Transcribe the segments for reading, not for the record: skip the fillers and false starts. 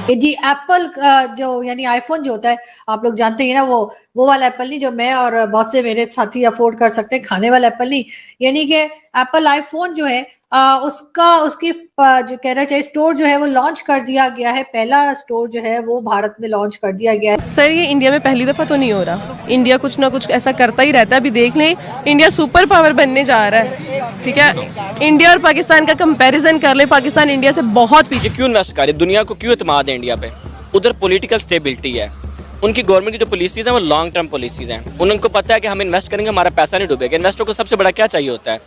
ये जी एप्पल जो यानी आईफोन जो होता है, आप लोग जानते हैं ना, वो वाला एप्पल नहीं जो मैं और बहुत से मेरे साथी अफोर्ड कर सकते हैं, खाने वाला एप्पल नहीं। यानी कि एप्पल आईफोन जो है उसकी जो कहना चाहिए स्टोर जो है वो लॉन्च कर दिया गया है। पहला स्टोर जो है वो भारत में लॉन्च कर दिया गया है। सर ये इंडिया में पहली दफ़ा तो नहीं हो रहा। इंडिया कुछ ना कुछ ऐसा करता ही रहता है। अभी देख लें, इंडिया सुपर पावर बनने जा रहा है। ठीक है, इंडिया और पाकिस्तान का कंपैरिजन कर ले, पाकिस्तान इंडिया से बहुत पीछे। क्यों इन्वेस्ट करे, दुनिया को क्यों एतमाद है इंडिया पे? उधर पॉलिटिकल स्टेबिलिटी है, उनकी गवर्नमेंट की जो पॉलिसीज़ हैं वो लॉन्ग टर्म पॉलिसीज़ हैं। उनको पता है कि हम इन्वेस्ट करेंगे हमारा पैसा नहीं डूबेगा। इन्वेस्टर को सबसे बड़ा क्या चाहिए होता है?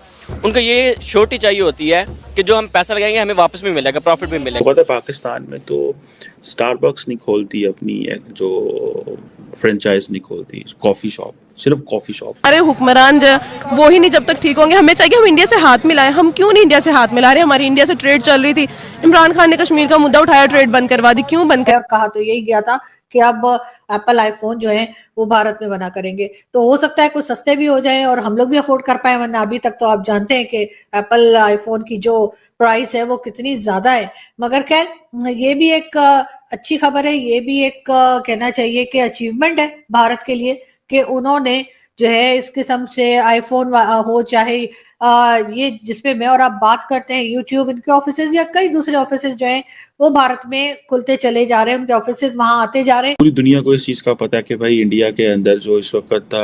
उनको ये श्योरिटी चाहिए होती है कि जो हम पैसा लगाएंगे हमें वापस भी मिलेगा, प्रॉफिट भी मिलेगा। पता है पाकिस्तान में तो स्टारबक्स नहीं खोलती अपनी जो फ्रेंचाइज नहीं खोलती, कॉफ़ी शॉप, सिर्फ कॉफ़ी शॉप। अरे हुक्मरान वो ही नहीं जब तक ठीक होंगे। हमें चाहिए हम इंडिया से हाथ मिलाएं। हम क्यों नहीं इंडिया से हाथ मिला रहे? हमारी इंडिया से ट्रेड चल रही थी, इमरान खान ने कश्मीर का मुद्दा उठाया, ट्रेड बंद करवा दी। क्यों बंद कर? और कहा तो यही गया था कि अब एप्पल आईफोन जो है वो भारत में बना करेंगे, तो हो सकता है कुछ सस्ते भी हो जाए और हम लोग भी अफोर्ड कर पाए, वरना अभी तक तो आप जानते हैं कि एप्पल आईफोन की जो प्राइस है वो कितनी ज्यादा है। मगर खैर ये भी एक अच्छी खबर है, ये भी एक कहना चाहिए कि अचीवमेंट है भारत के लिए कि उन्होंने जो है इस किस्म से आईफोन हो चाहे ये जिसपे मैं और आप बात करते हैं, यूट्यूब, इनके ऑफिसेज या कई दूसरे ऑफिसेज जो हैं वो भारत में खुलते चले जा रहे हैं, उनके ऑफिसेज वहां आते जा रहे हैं। पूरी दुनिया को इस चीज़ का पता है कि भाई इंडिया के अंदर जो इस वक्त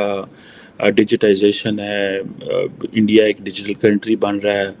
डिजिटाइजेशन है, इंडिया एक डिजिटल कंट्री बन रहा है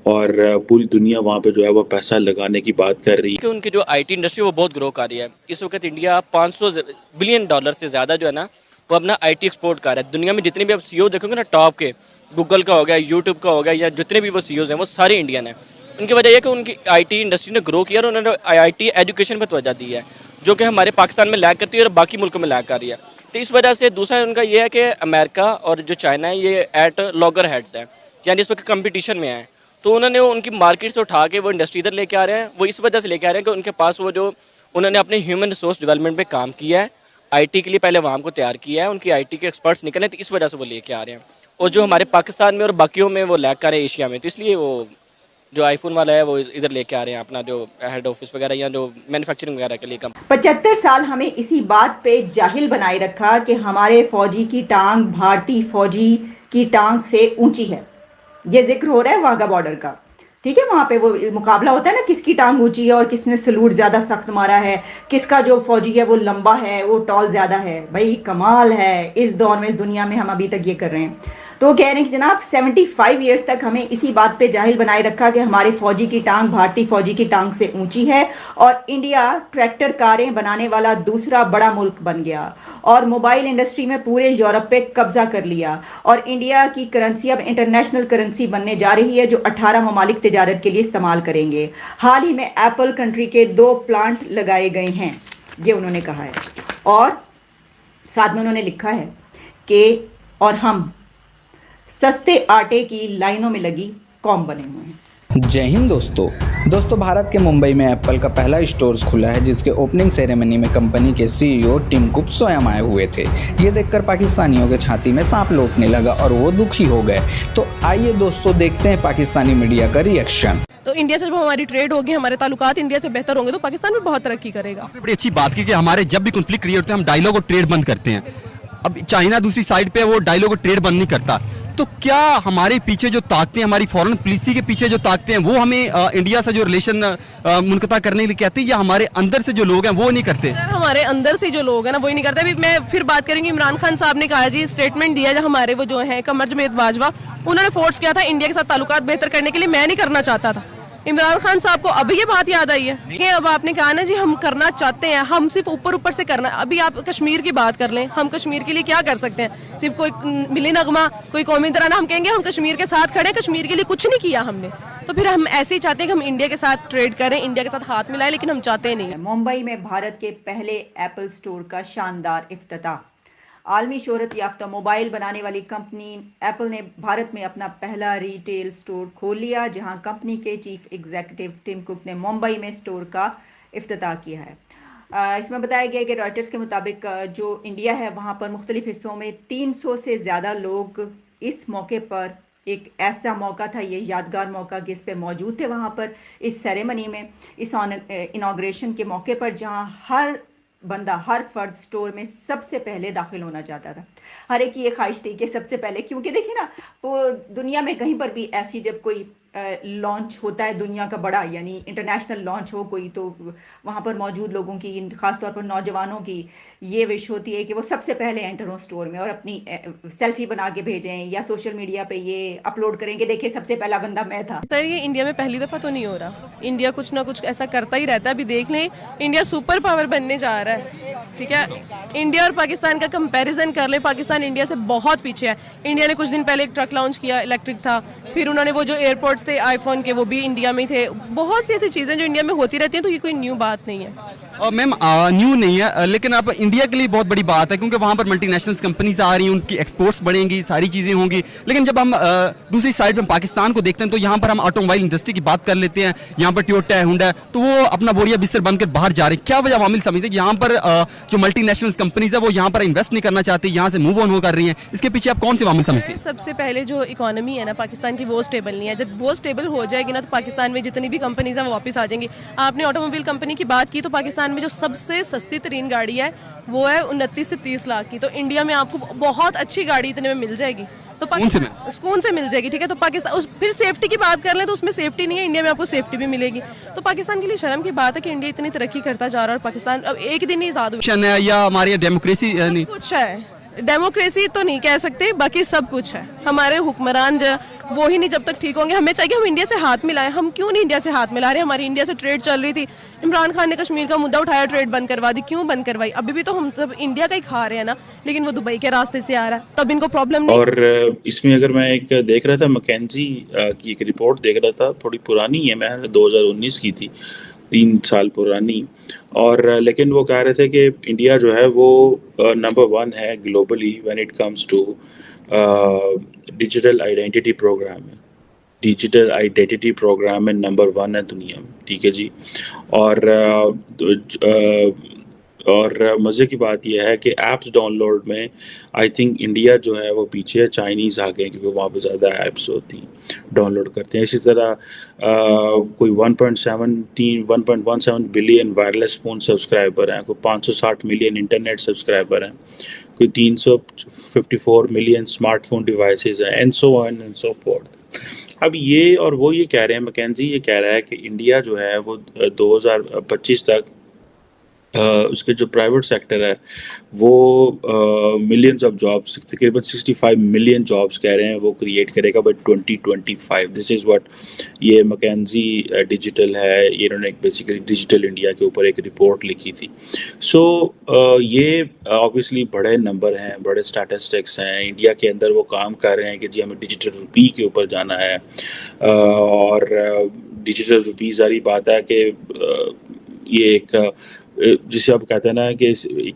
और पूरी दुनिया वहाँ पे जो है वो पैसा लगाने की बात कर रही है। कि उनकी जो आईटी इंडस्ट्री वो बहुत ग्रो कर रही है। इस वक्त इंडिया 500 बिलियन डॉलर से ज़्यादा जो है ना वो अपना आईटी एक्सपोर्ट कर रहा है। दुनिया में जितने भी आप सीईओ देखोगे ना टॉप के, गूगल का हो गया, यूट्यूब का हो गया, या जितने भी वो सीईओज हैं वो सारे इंडियन हैं। उनकी वजह यह कि उनकी आईटी इंडस्ट्री ने ग्रो किया और उन्होंने आईटी एजुकेशन पर तवज्जो दी है, जो कि हमारे पाकिस्तान में लैग करती है और बाकी मुल्कों में लैग कर रही है। तो इस वजह से दूसरा उनका ये है कि अमेरिका और जो चाइना है ये एट लॉगर हेड्स है, यानी इस वक्त कंपटीशन में है। तो उन्होंने उनकी मार्केट से उठा के वो इंडस्ट्री इधर लेके आ रहे हैं। वो इस वजह से लेके आ रहे हैं कि उनके पास वो जो उन्होंने अपने ह्यूमन रिसोर्स डेवलपमेंट पे काम किया है, आईटी के लिए पहले वहाँ को तैयार किया है, उनकी आईटी के एक्सपर्ट्स निकले, तो इस वजह से वो लेके आ रहे हैं। और जो हमारे पाकिस्तान में और बाकियों में वो लैग कर रहे हैं एशिया में, तो इसलिए वो जो आईफोन वाला है वो इधर लेके आ रहे हैं अपना जो हेड ऑफिस वगैरह या जो मैन्युफैक्चरिंग वगैरह के लिए कम। 75 साल हमें इसी बात पे जाहिल बनाए रखा कि हमारे फौजी की टांग भारतीय फौजी की टांग से ऊंची है। ये जिक्र हो रहा है वाघा बॉर्डर का, ठीक है। वहाँ पे वो मुकाबला होता है ना, किसकी टांग ऊंची है और किसने सलूट ज़्यादा सख्त मारा है, किसका जो फौजी है वो लंबा है, वो टॉल ज़्यादा है। भाई कमाल है, इस दौर में दुनिया में हम अभी तक ये कर रहे हैं। तो वो कह रहे हैं कि जनाब 75 ईयर्स तक हमें इसी बात पे जाहिल बनाए रखा कि हमारे फौजी की टांग भारतीय फौजी की टांग से ऊंची है और इंडिया ट्रैक्टर कारें बनाने वाला दूसरा बड़ा मुल्क बन गया और मोबाइल इंडस्ट्री में पूरे यूरोप पे कब्जा कर लिया और इंडिया की करेंसी अब इंटरनेशनल करेंसी बनने जा रही है जो 18 ममालिक तिजारत के लिए इस्तेमाल करेंगे। हाल ही में एप्पल कंट्री के 2 प्लांट लगाए गए हैं, ये उन्होंने कहा है। और साथ में उन्होंने लिखा है कि और हम सस्ते आटे की लाइनों में लगी कौम बने हुए हैं। जय हिंद दोस्तों, भारत के मुंबई में एप्पल का पहला स्टोर खुला है जिसके ओपनिंग सेरेमनी में कंपनी के सीईओ टिम कुक स्वयं आए हुए थे। ये देखकर पाकिस्तानियों के छाती में सांप लौटने लगा और वो दुखी हो गए। तो आइए दोस्तों देखते हैं पाकिस्तानी मीडिया का रिएक्शन। तो इंडिया से जब हमारी ट्रेड होगी, हमारे ताल्लुकात इंडिया से बेहतर होंगे तो पाकिस्तान भी बहुत तरक्की करेगा। आपने बड़ी अच्छी बात की कि हमारे जब भी कॉन्फ्लिक्ट क्रिएट होते हैं हम डायलॉग और ट्रेड बंद करते हैं। अब चाइना दूसरी साइड पे वो डायलॉग और ट्रेड बंद नहीं करता। तो क्या हमारे पीछे जो ताकतें, हमारी फॉरेन पॉलिसी के पीछे जो ताकतें हैं वो हमें इंडिया से जो रिलेशन मुनक़ता करने के लिए कहते हैं, या हमारे अंदर से जो लोग हैं वो नहीं करते? सर हमारे अंदर से जो लोग हैं ना वही नहीं करते। अभी मैं फिर बात करेंगी, इमरान खान साहब ने कहा जी, स्टेटमेंट दिया जो हमारे वो जो है कमर जमेद बाजवा, उन्होंने फोर्स किया था इंडिया के साथ ताल्लुकात बेहतर करने के लिए। मैं नहीं करना चाहता था। इमरान खान साहब को अभी ये बात याद आई है कि अब आपने कहा ना जी हम करना चाहते हैं, हम सिर्फ ऊपर ऊपर से करना। अभी आप कश्मीर की बात कर लें, हम कश्मीर के लिए क्या कर सकते हैं? सिर्फ कोई मिली नगमा, कोई कौमी तराना हम कहेंगे हम कश्मीर के साथ खड़े, कश्मीर के लिए कुछ नहीं किया हमने। तो फिर हम ऐसे ही चाहते हैं कि हम इंडिया के साथ ट्रेड करें, इंडिया के साथ हाथ मिलाएं, लेकिन हम चाहते नहीं। मुंबई में भारत के पहले एप्पल स्टोर का शानदार इफ्तिताह। आलमी शोहरत याफ्ता मोबाइल बनाने वाली कंपनी एप्पल ने भारत में अपना पहला रिटेल स्टोर खोल लिया, जहां कंपनी के चीफ एग्जीक्यूटिव टिम कुक ने मुंबई में स्टोर का इफ्तिताह किया है। इसमें बताया गया कि रॉयटर्स के मुताबिक जो इंडिया है वहां पर मुख्तलिफ हिस्सों में 300 से ज़्यादा लोग इस मौके पर एक ऐसा मौका था, ये यादगार मौका कि इस पे मौजूद थे वहाँ पर इस सेरेमनी में, इस इनाग्रेशन के मौके पर, जहाँ हर बंदा, हर फर्द स्टोर में सबसे पहले दाखिल होना चाहता था। हर एक की ये ख्वाहिश थी कि सबसे पहले, क्योंकि देखिए ना, वो दुनिया में कहीं पर भी ऐसी जब कोई लॉन्च होता है दुनिया का बड़ा, यानी इंटरनेशनल लॉन्च हो कोई, तो वहाँ पर मौजूद लोगों की, ख़ासतौर पर नौजवानों की ये विश होती है कि वो सबसे पहले एंटर हों स्टोर में और अपनी सेल्फी बना के भेजें या सोशल मीडिया पे ये अपलोड करें कि देखिए सबसे पहला बंदा मैं था। तो ये इंडिया में पहली दफ़ा तो नहीं हो रहा, इंडिया कुछ ना कुछ ऐसा करता ही रहता है। अभी देख लें, इंडिया सुपर पावर बनने जा रहा है, ठीक है। इंडिया और पाकिस्तान का कंपैरिजन कर ले, पाकिस्तान इंडिया से बहुत पीछे है। इंडिया ने कुछ दिन पहले एक ट्रक लॉन्च किया, इलेक्ट्रिक था, फिर उन्होंने वो जो एयरपोर्ट्स थे आईफोन के, वो भी इंडिया में थे। बहुत सी ऐसी चीज़ें जो इंडिया में होती रहती हैं, तो ये कोई न्यू बात नहीं है। और मैम न्यू नहीं है, लेकिन अब इंडिया के लिए बहुत बड़ी बात है, क्योंकि वहाँ पर मल्टीनेशनल कंपनीज आ रही हैं, उनकी एक्सपोर्ट्स बढ़ेंगी, सारी चीज़ें होंगी। लेकिन जब हम दूसरी साइड में पाकिस्तान को देखते हैं, तो यहाँ पर हम ऑटोमोबाइल इंडस्ट्री की बात कर लेते हैं। यहाँ पर टोयोटा है, हुंडा है, तो वो अपना बोरिया बिस्तर बनकर बाहर जा रहे हैं। क्या वजह अवामिल समझते हैं कि यहाँ पर जो मल्टीनेशनल कंपनीज है वो यहाँ पर इन्वेस्ट नहीं करना चाहती, यहाँ से मूव ऑन हो कर रही हैं? इसके पीछे आप कौन से अवामिल समझते हैं? सबसे पहले जो इकोनॉमी है ना पाकिस्तान की, वो स्टेबल नहीं है। जब वो स्टेबल हो जाएगी ना, तो पाकिस्तान में जितनी भी कंपनीज हैं वो वापस आ जाएंगी। आपने ऑटोमोबाइल कंपनी की बात की, तो पाकिस्तान में जो सबसे सस्ती तरीन गाड़ी है वो है 29 से 30 लाख की। तो इंडिया में आपको बहुत अच्छी गाड़ी इतने में मिल जाएगी, तो सुकून से मिल जाएगी, ठीक है। तो पाकिस्तान, फिर सेफ्टी की बात कर लें तो उसमें सेफ्टी नहीं है, इंडिया में आपको सेफ्टी भी मिलेगी। तो पाकिस्तान के लिए शर्म की बात है कि इंडिया इतनी तरक्की करता जा रहा है और पाकिस्तान अब एक दिन ही आजाद हुआ या हमारी डेमोक्रेसी नहीं कुछ है। डेमोक्रेसी तो नहीं कह सकते, बाकी सब कुछ है। हमारे हुक्मरान जो वो ही नहीं जब तक ठीक होंगे, हमें चाहिए हम इंडिया से हाथ मिलाएं। हम क्यों नहीं इंडिया से हाथ मिला रहे? हमारी इंडिया से ट्रेड चल रही थी, इमरान खान ने कश्मीर का मुद्दा उठाया, ट्रेड बंद करवा दी। क्यों बंद करवाई? अभी भी तो हम सब इंडिया का ही खा रहे हैं ना, लेकिन वो दुबई के रास्ते से आ रहा है, तब इनको प्रॉब्लम नहीं। और इसमें अगर मैं एक देख रहा था, मैकेंजी की एक रिपोर्ट देख रहा था, थोड़ी पुरानी है, मैं 2019 की थी, 3 साल पुरानी। और लेकिन वो कह रहे थे कि इंडिया जो है वो नंबर 1 है globally when it comes to digital identity program में। डिजिटल आइडेंटिटी प्रोग्राम में नंबर 1 है दुनिया में, ठीक है जी। और मज़े की बात यह है कि ऐप्स डाउनलोड में आई थिंक इंडिया जो है वो पीछे है, चाइनीज़ आगे हैं, क्योंकि वहाँ पे ज़्यादा ऐप्स होती हैं, डाउनलोड करते हैं। इसी तरह कोई 1.17 बिलियन वायरलेस फ़ोन सब्सक्राइबर हैं, कोई 560 मिलियन इंटरनेट सब्सक्राइबर हैं, कोई 354 मिलियन स्मार्टफोन डिवाइसेस हैं, and so on and so fourth. अब ये और वो ये कह रहे हैं, मैकेंजी ये कह रहा है कि इंडिया जो है वो 2025 तक उसके जो प्राइवेट सेक्टर है वो मिलियंस ऑफ जॉब्स, तकरीबन 65 मिलियन जॉब्स कह रहे हैं वो क्रिएट करेगा बाय 2025। दिस इज़ व्हाट ये मैकेंजी डिजिटल है, ये इन्होंने बेसिकली डिजिटल इंडिया के ऊपर एक रिपोर्ट लिखी थी। सो ये ऑब्वियसली बड़े नंबर हैं, बड़े स्टैटिस्टिक्स हैं। इंडिया के अंदर वो काम कर रहे हैं कि जी हमें डिजिटल रुपी के ऊपर जाना है, और डिजिटल रुपी सारी बात है कि ये एक जिसे आप कहते हैं ना कि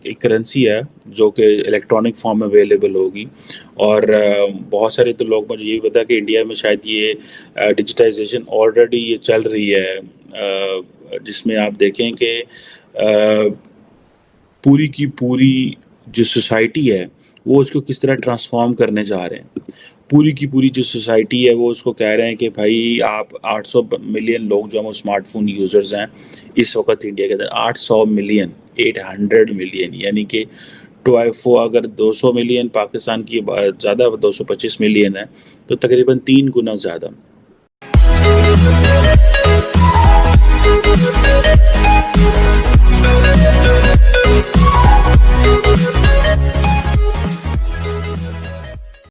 एक करेंसी है जो कि इलेक्ट्रॉनिक फॉर्म में अवेलेबल होगी। और बहुत सारे तो लोग, मुझे ये पता है कि इंडिया में शायद ये डिजिटाइजेशन ऑलरेडी ये चल रही है, जिसमें आप देखें कि पूरी की पूरी जो सोसाइटी है वो उसको किस तरह ट्रांसफॉर्म करने जा रहे हैं। पूरी की पूरी जो सोसाइटी है वो उसको कह रहे हैं कि भाई आप 800 मिलियन लोग जो हम स्मार्टफोन यूज़र्स हैं इस वक्त इंडिया के अंदर, 800 मिलियन, 800 मिलियन, यानी कि अगर 200 मिलियन पाकिस्तान की ज़्यादा 225 मिलियन है तो तकरीबन 3 गुना ज़्यादा।